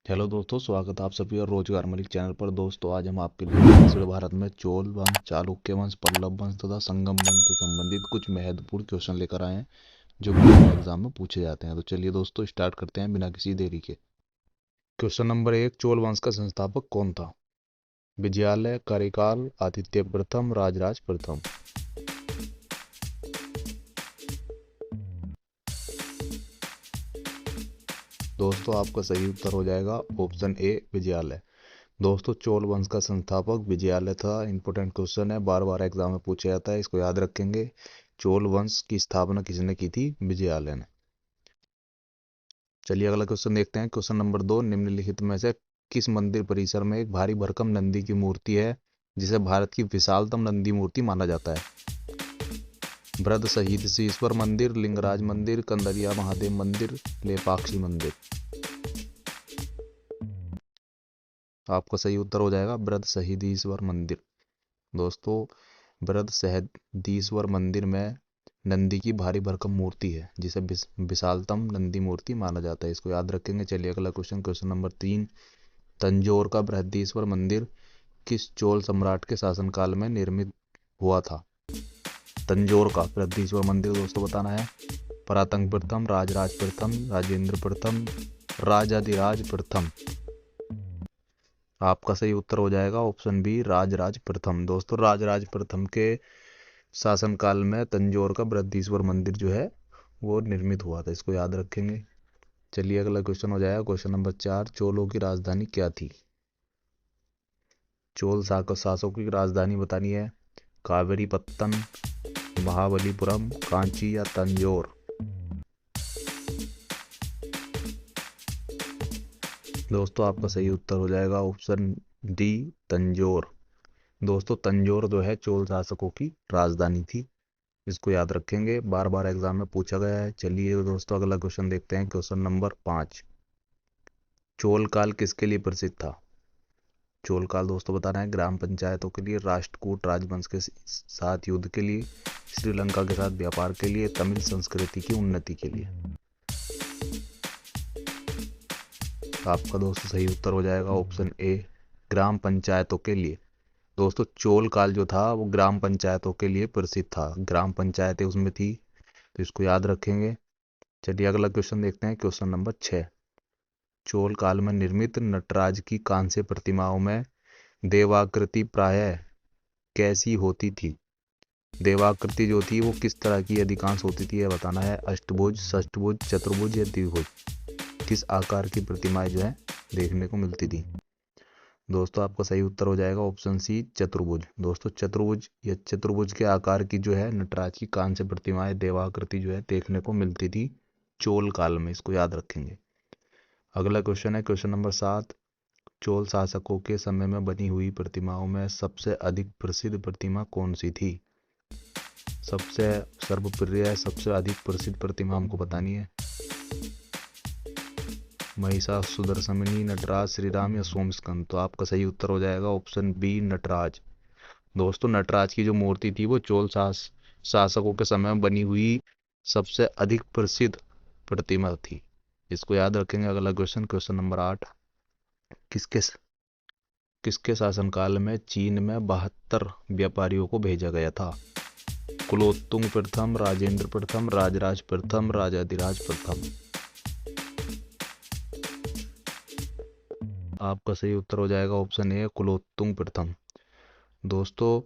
Hello दोस्तों, स्वागत है आप सभी और रोजगार मलिक चैनल पर। दोस्तों, आज हम आपके लिए दक्षिण भारत में चोल वंश, चालुक्य वंश, पल्लव वंश तथा संगम वंश से संबंधित कुछ महत्वपूर्ण क्वेश्चन लेकर आए हैं जो बोर्ड एग्जाम में पूछे जाते हैं। तो चलिए दोस्तों, स्टार्ट करते हैं बिना किसी देरी के। क्वेश्चन नंबर 1, चोल वंश का संस्थापक कौन था? विजयालय, करिकाल, आदित्य प्रथम, राजराज प्रथम। दोस्तों, आपका सही उत्तर हो जाएगा ऑप्शन ए, विजयालय। दोस्तों, चोल वंश का संस्थापक विजयालय था। इंपॉर्टेंट क्वेश्चन है, बार बार एग्जाम में पूछा जाता है, इसको याद रखेंगे। चोल वंश की स्थापना किसने की थी? विजयालय ने। चलिए अगला क्वेश्चन देखते हैं। क्वेश्चन नंबर 2, निम्नलिखित में से किस मंदिर परिसर में एक भारी भरकम नंदी की मूर्ति है जिसे भारत की विशालतम नंदी मूर्ति माना जाता है? वृद्ध शहीद ईश्वर मंदिर, लिंगराज मंदिर, कंदरिया महादेव मंदिर, लेपाक्षी मंदिर। आपका सही उत्तर हो जाएगा वृद्ध शहीदीश्वर मंदिर। दोस्तों, वृद्ध शहीदीश्वर मंदिर में नंदी की भारी भरकम मूर्ति है जिसे विशालतम नंदी मूर्ति माना जाता है, इसको याद रखेंगे। चलिए अगला क्वेश्चन, क्वेश्चन नंबर 3, तंजौर का बृहदीश्वर मंदिर किस चोल सम्राट के शासनकाल में निर्मित हुआ था? तंजौर का बृहदीश्वर मंदिर दोस्तों बताना है। परातंग प्रथम, राजराज प्रथम, राजेंद्र प्रथम, राजाधिराज प्रथम। आपका सही उत्तर हो जाएगा ऑप्शन बी, राजराज प्रथम। दोस्तों, राजराज प्रथम के शासनकाल में तंजौर का बृहदीश्वर मंदिर जो है वो निर्मित हुआ था, इसको याद रखेंगे। चलिए अगला क्वेश्चन हो जाएगा क्वेश्चन नंबर 4, चोलों की राजधानी क्या थी? चोल शासकों की राजधानी बतानी है। कावेरीपत्तन, महाबलीपुरम, कांची या तंजौर। दोस्तों, आपका सही उत्तर हो जाएगा ऑप्शन डी, तंजौर। दोस्तों, तंजौर जो है चोल शासकों की राजधानी थी, इसको याद रखेंगे, बार बार एग्जाम में पूछा गया है। चलिए दोस्तों अगला क्वेश्चन देखते हैं। क्वेश्चन नंबर 5, चोल काल किसके लिए प्रसिद्ध था? चोल काल दोस्तों बताना है ग्राम पंचायतों के लिए, राष्ट्रकूट राजवंश के साथ युद्ध के लिए, श्रीलंका के साथ व्यापार के लिए, तमिल संस्कृति की उन्नति के लिए। आपका दोस्तों सही उत्तर हो जाएगा ऑप्शन ए, ग्राम पंचायतों के लिए। दोस्तों, चोल काल जो था वो ग्राम पंचायतों के लिए प्रसिद्ध था, ग्राम पंचायतें उसमें थी, तो इसको याद रखेंगे। चलिए अगला क्वेश्चन देखते हैं। क्वेश्चन नंबर 6, चोल काल में निर्मित नटराज की कांस्य प्रतिमाओं में देवाकृति प्रायः कैसी होती थी? देवाकृति जो थी वो किस तरह की अधिकांश होती थी, यह बताना है। अष्टभुज, षष्ठभुज, चतुर्भुज या द्विभुज। किस आकार की प्रतिमाएं जो है देखने को मिलती थी? दोस्तों, आपका सही उत्तर हो जाएगा ऑप्शन सी, चतुर्भुज। दोस्तों, चतुर्भुज या चतुर्भुज के आकार की जो है नटराज की कांस्य प्रतिमाएं देवाकृति जो है देखने को मिलती थी चोल काल में, इसको याद रखेंगे। अगला क्वेश्चन है क्वेश्चन नंबर 7, चोल शासकों के समय में बनी हुई प्रतिमाओं में सबसे अधिक प्रसिद्ध प्रतिमा कौन सी थी? सबसे सर्वप्रिय, सबसे अधिक प्रसिद्ध प्रतिमा हमको बतानी है। महिषासुरसमनी, नटराज, श्रीराम या सोमस्कंद। तो आपका सही उत्तर हो जाएगा ऑप्शन बी, नटराज। दोस्तों, नटराज की जो मूर्ति थी वो चोल शासकों के समय में बनी हुई सबसे अधिक प्रसिद्ध प्रतिमा थी, इसको याद रखेंगे। अगला क्वेश्चन, क्वेश्चन नंबर 8, किसके किसके शासनकाल में चीन में 72 व्यापारियों को भेजा गया था? कुलोत्तुंग प्रथम, राजेंद्र प्रथम, राजराज प्रथम, राजाधिराज प्रथम। आपका सही उत्तर हो जाएगा ऑप्शन ए, कुलोत्तुंग प्रथम। दोस्तों,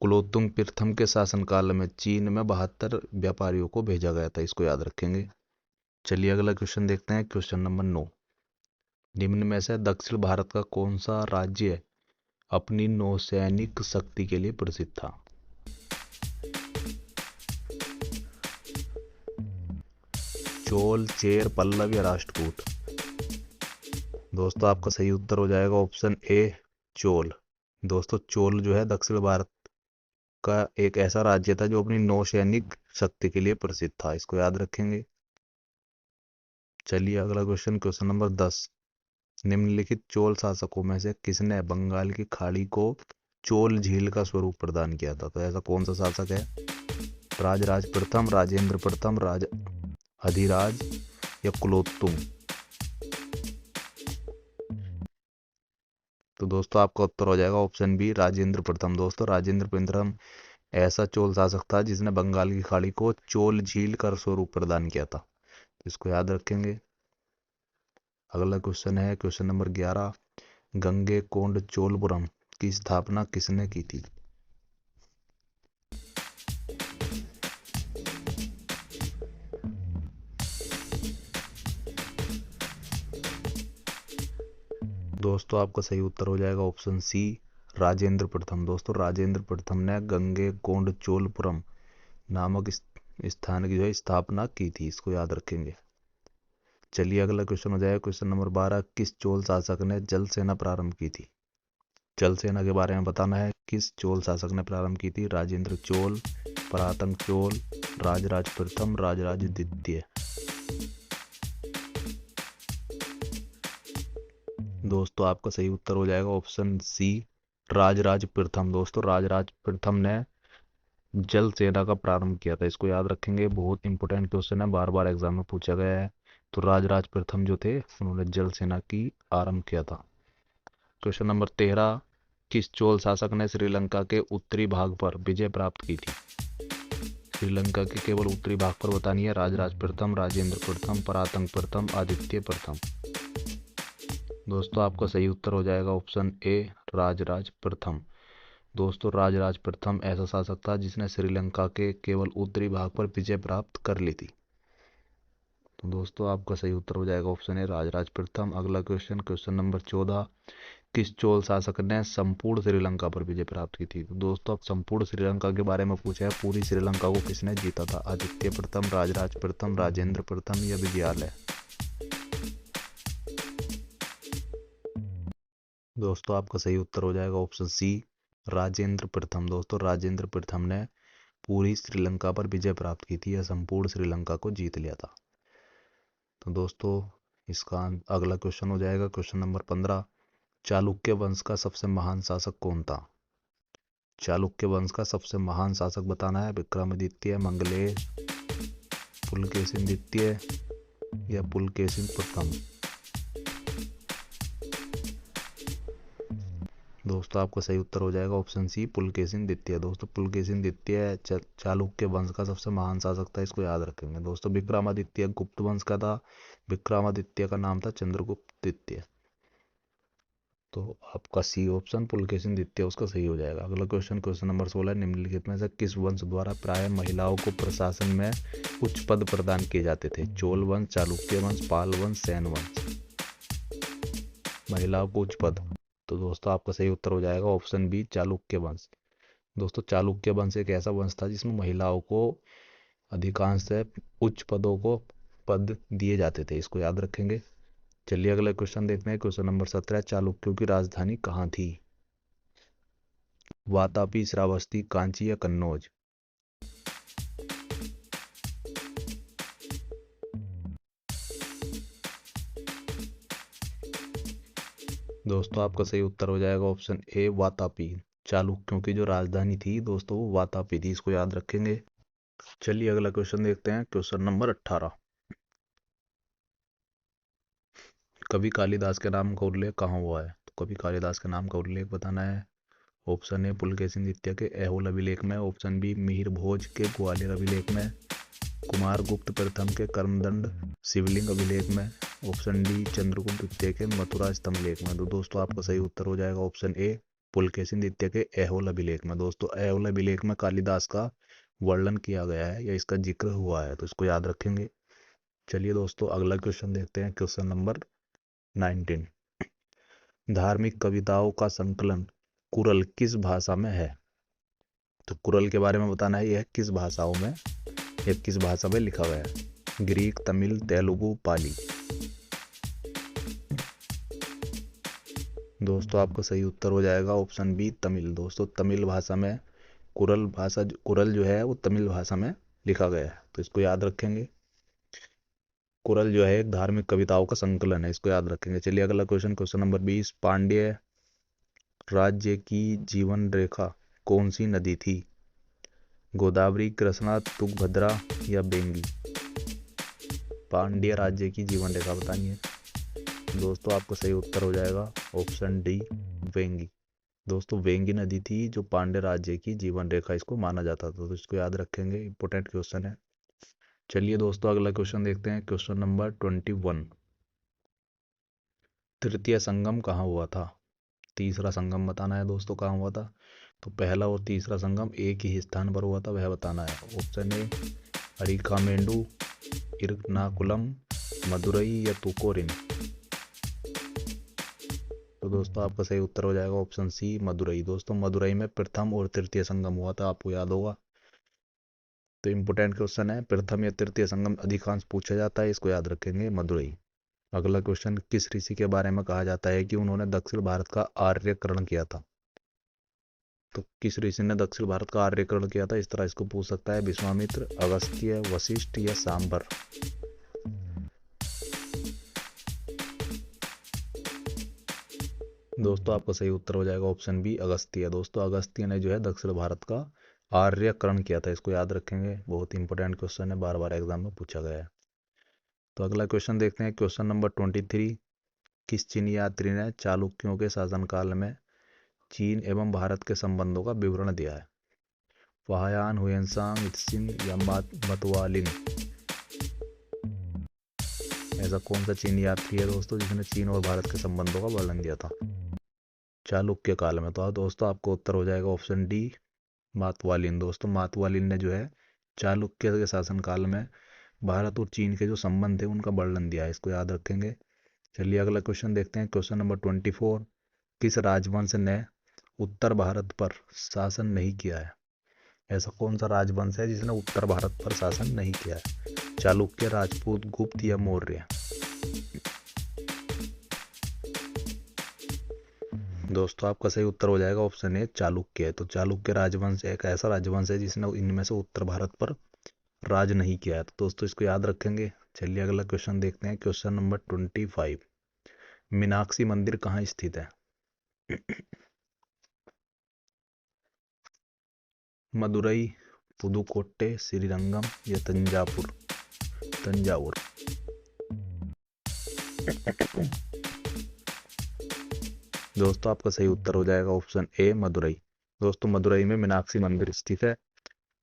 कुलोत्तुंग प्रथम के शासनकाल में चीन में 72 व्यापारियों को भेजा गया था, इसको याद रखेंगे। चलिए अगला क्वेश्चन देखते हैं। क्वेश्चन नंबर 9, निम्न में से दक्षिण भारत का कौन सा राज्य अपनी नौसैनिक शक्ति के लिए प्रसिद्ध था? चोल, चेर, पल्लव या राष्ट्रकूट। दोस्तों, आपका सही उत्तर हो जाएगा ऑप्शन ए, चोल। दोस्तों, चोल जो है दक्षिण भारत का एक ऐसा राज्य था जो अपनी नौसैनिक शक्ति के लिए प्रसिद्ध था, इसको याद रखेंगे। चलिए अगला क्वेश्चन, क्वेश्चन नंबर 10, निम्नलिखित चोल शासकों में से किसने बंगाल की खाड़ी को चोल झील का स्वरूप प्रदान किया था? तो ऐसा कौन सा शासक है? राजराज प्रथम, राजेंद्र प्रथम, राज अधिराज या कुलोत्तुंग। तो दोस्तों आपका उत्तर हो जाएगा ऑप्शन बी, राजेंद्र प्रथम। दोस्तों राजेंद्र प्रथम ऐसा चोल शासक था जिसने बंगाल की खाड़ी को चोल झील का स्वरूप प्रदान किया था, इसको याद रखेंगे। अगला क्वेश्चन है क्वेश्चन नंबर 11, गंगे कोंड चोलपुरम की स्थापना किसने की थी? दोस्तों आपका सही उत्तर हो जाएगा ऑप्शन सी, राजेंद्र प्रथम। दोस्तों राजेंद्र प्रथम ने गंगे कोंड चोलपुरम नामक स्थान की जो है स्थापना की थी, इसको याद रखेंगे। चलिए अगला क्वेश्चन हो जाएगा क्वेश्चन नंबर 12, किस चोल शासक ने जल सेना प्रारंभ की थी? जल सेना के बारे में बताना है, किस चोल शासक ने प्रारंभ की थी? राजेंद्र चोल, परातन चोल, राजराज प्रथम, राजराज द्वितीय। दोस्तों आपका सही उत्तर हो जाएगा ऑप्शन सी, राजराज प्रथम। दोस्तों राजराज प्रथम ने जल सेना का प्रारंभ किया था, इसको याद रखेंगे, बहुत इंपॉर्टेंट क्वेश्चन है, बार बार एग्जाम में पूछा गया है। तो राजराज प्रथम जो थे उन्होंने जल सेना की आरंभ किया था। क्वेश्चन नंबर 13, किस चोल शासक ने श्रीलंका के उत्तरी भाग पर विजय प्राप्त की थी? श्रीलंका के केवल उत्तरी भाग पर बतानी है। राजराज प्रथम, राजेंद्र प्रथम, परातन प्रथम, आदित्य प्रथम। दोस्तों आपका सही उत्तर हो जाएगा ऑप्शन ए, राजराज प्रथम। दोस्तों राजराज प्रथम ऐसा शासक था जिसने श्रीलंका के केवल उत्तरी भाग पर विजय प्राप्त कर ली थी। तो दोस्तों आपका सही उत्तर हो जाएगा ऑप्शन ए, राजराज प्रथम। अगला क्वेश्चन क्वेश्चन नंबर 14, किस चोल शासक ने संपूर्ण श्रीलंका पर विजय प्राप्त की थी? तो दोस्तों अब संपूर्ण श्रीलंका के बारे में पूछा है, पूरी श्रीलंका को किसने जीता था? आदित्य प्रथम, राजराज प्रथम, राजेंद्र प्रथम या विजयालय? दोस्तों आपका सही उत्तर हो जाएगा ऑप्शन सी, राजेंद्र प्रथम। दोस्तों राजेंद्र प्रथम ने पूरी श्रीलंका पर विजय प्राप्त की थी या संपूर्ण श्रीलंका को जीत लिया था। तो दोस्तों इसका अगला क्वेश्चन हो जाएगा क्वेश्चन नंबर 15, चालुक्य वंश का सबसे महान शासक कौन था? चालुक्य वंश का सबसे महान शासक बताना है। विक्रमादित्य, मंगलेश, पुलकेशिन द्वितीय या पुलकेशिन प्रथम? दोस्तों आपका सही उत्तर हो जाएगा ऑप्शन सी, पुलकेशिन द्वितीय। दोस्तों पुलकेशिन द्वितीय चालुक्य वंश का सबसे महान शासक था, इसको याद रखेंगे। दोस्तों विक्रमादित्य गुप्त वंश का था, विक्रमादित्य का नाम था चंद्रगुप्त द्वितीय। तो आपका सी ऑप्शन पुलकेशिन द्वितीय उसका सही हो जाएगा। अगला क्वेश्चन क्वेश्चन नंबर 16, निम्नलिखित में से किस वंश द्वारा प्राय महिलाओं को प्रशासन में उच्च पद प्रदान किए जाते थे? चोल वंश, चालुक्य वंश, पाल वंश, सैन वंश? महिलाओं को उच्च पद, तो दोस्तों आपका सही उत्तर हो जाएगा ऑप्शन बी, चालुक्य वंश। दोस्तों चालुक्य वंश एक ऐसा वंश था जिसमें महिलाओं को अधिकांश उच्च पदों को पद दिए जाते थे, इसको याद रखेंगे। चलिए अगला क्वेश्चन देखते हैं क्वेश्चन नंबर 17, चालुक्यों की राजधानी कहाँ थी? वातापी, श्रावस्ती, कांची या कन्नौज? दोस्तों आपका सही उत्तर हो जाएगा ऑप्शन ए, वातापी। चालुक्यों की जो राजधानी थी दोस्तों वो वातापी थी, इसको याद रखेंगे। चलिए अगला क्वेश्चन देखते हैं क्वेश्चन नंबर 18, कवि कालिदास के नाम का उल्लेख कहाँ हुआ है? तो कवि कालिदास के नाम का उल्लेख बताना है। ऑप्शन ए, पुलकेशिन द्वितीय के ऐहोल अभिलेख में, ऑप्शन बी, मिहिर भोज के ग्वालियर अभिलेख में, कुमार गुप्त प्रथम के कर्मदंड शिवलिंग अभिलेख में, ऑप्शन डी, चंद्रगुप्त द्वितीय के मथुरा स्तंभ लेख में। तो दोस्तों आपका सही उत्तर हो जाएगा ऑप्शन ए, पुलकेशिन द्वितीय के ऐहोल अभिलेख में। दोस्तों ऐहोल अभिलेख में कालिदास का वर्णन किया गया है या इसका जिक्र हुआ है, तो इसको याद रखेंगे। चलिए दोस्तों अगला क्वेश्चन देखते हैं क्वेश्चन नंबर 19, धार्मिक कविताओं का संकलन कुरल किस भाषा में है? तो कुरल के बारे में बताना है, यह किस भाषाओं में, यह किस भाषा में लिखा गया है? ग्रीक, तमिल, तेलुगु, पाली? दोस्तों आपका सही उत्तर हो जाएगा ऑप्शन बी, तमिल। दोस्तों तमिल भाषा में कुरल जो है वो तमिल भाषा में लिखा गया है, तो इसको याद रखेंगे। कुरल जो है एक धार्मिक कविताओं का संकलन है, इसको याद रखेंगे। चलिए अगला क्वेश्चन क्वेश्चन नंबर 20, पांड्य राज्य की जीवन रेखा कौन सी नदी थी? गोदावरी, कृष्णा, तुंगभद्रा या बेंगी? पांड्य राज्य की जीवन रेखा बतानी है। दोस्तों आपका सही उत्तर हो जाएगा ऑप्शन डी, वेंगी। दोस्तों वेंगी नदी थी जो पांड्य राज्य की जीवन रेखा इसको माना जाता था, तो इसको याद रखेंगे, इंपॉर्टेंट क्वेश्चन है। चलिए दोस्तों अगला क्वेश्चन देखते हैं, क्वेश्चन नंबर 21। तृतीय संगम कहाँ हुआ था? तीसरा संगम बताना है दोस्तों कहाँ हुआ था। तो पहला और तीसरा संगम एक ही स्थान पर हुआ था, वह बताना है। ऑप्शन ए अरिकामेंडू, इरनाकुलम, मदुरई या तुकोरिन। तो दोस्तों आपका सही उत्तर हो जाएगा ऑप्शन सी मदुरई। दोस्तों मदुरई में प्रथम और तृतीय संगम हुआ था, आपको याद होगा। तो इम्पोर्टेंट क्वेश्चन है, प्रथम या तृतीय संगम अधिकांश पूछा जाता है, इसको याद रखेंगे, मदुरई। अगला क्वेश्चन, किस ऋषि के बारे में कहा जाता है कि उन्होंने दक्षिण भारत का आर्यकरण किया था? तो किस ऋषि ने दक्षिण भारत का आर्यकरण किया था, इस तरह इसको पूछ सकता है। विश्वामित्र, अगस्त्य, वशिष्ठ या सांबर। दोस्तों आपका सही उत्तर हो जाएगा ऑप्शन बी अगस्त्य। दोस्तों अगस्त्य ने जो है दक्षिण भारत का आर्यकरण किया था, इसको याद रखेंगे, बहुत इंपॉर्टेंट क्वेश्चन है, बार बार एग्जाम में पूछा गया है। तो अगला क्वेश्चन देखते हैं, क्वेश्चन नंबर 23। किस चीनी यात्री ने चालुक्यों के शासनकाल में चीन एवं भारत के संबंधों का विवरण दिया है? फाहयान, हुएनसांग, इत्सिन या मतवालिन। ऐसा कौन सा चीनी यात्री है दोस्तों जिसने चीन और भारत के संबंधों का वर्णन दिया था चालुक्य काल में? तो दोस्तों आपको उत्तर हो जाएगा ऑप्शन डी मातवालिन। दोस्तों मातवालिन ने जो है चालुक्य के शासनकाल में भारत और चीन के जो संबंध थे उनका वर्णन दिया है, इसको याद रखेंगे। चलिए अगला क्वेश्चन देखते हैं, क्वेश्चन नंबर 24। किस राजवंश ने उत्तर भारत पर शासन नहीं किया है? ऐसा कौन सा राजवंश है जिसने उत्तर भारत पर शासन नहीं किया है? चालुक्य, राजपूत, गुप्त या मौर्य। दोस्तों आपका सही उत्तर हो जाएगा ऑप्शन ए चालुक्य। तो चालुक्य राजवंश एक ऐसा राजवंश है जिसने इनमें से उत्तर भारत पर राज नहीं किया है, तो दोस्तों इसको याद रखेंगे। चलिए अगला क्वेश्चन देखते हैं, क्वेश्चन नंबर 25। मीनाक्षी मंदिर कहाँ स्थित है? मदुरई, पुदुकोट्टे, श्रीरंगम या तंजावुर। दोस्तों आपका सही उत्तर हो जाएगा ऑप्शन ए मदुरई। दोस्तों मदुरई में मीनाक्षी मंदिर स्थित है।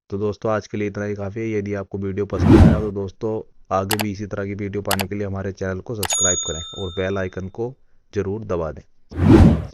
तो दोस्तों आज के लिए इतना ही काफ़ी है। यदि आपको वीडियो पसंद आया तो दोस्तों आगे भी इसी तरह की वीडियो पाने के लिए हमारे चैनल को सब्सक्राइब करें और बेल आइकन को जरूर दबा दें।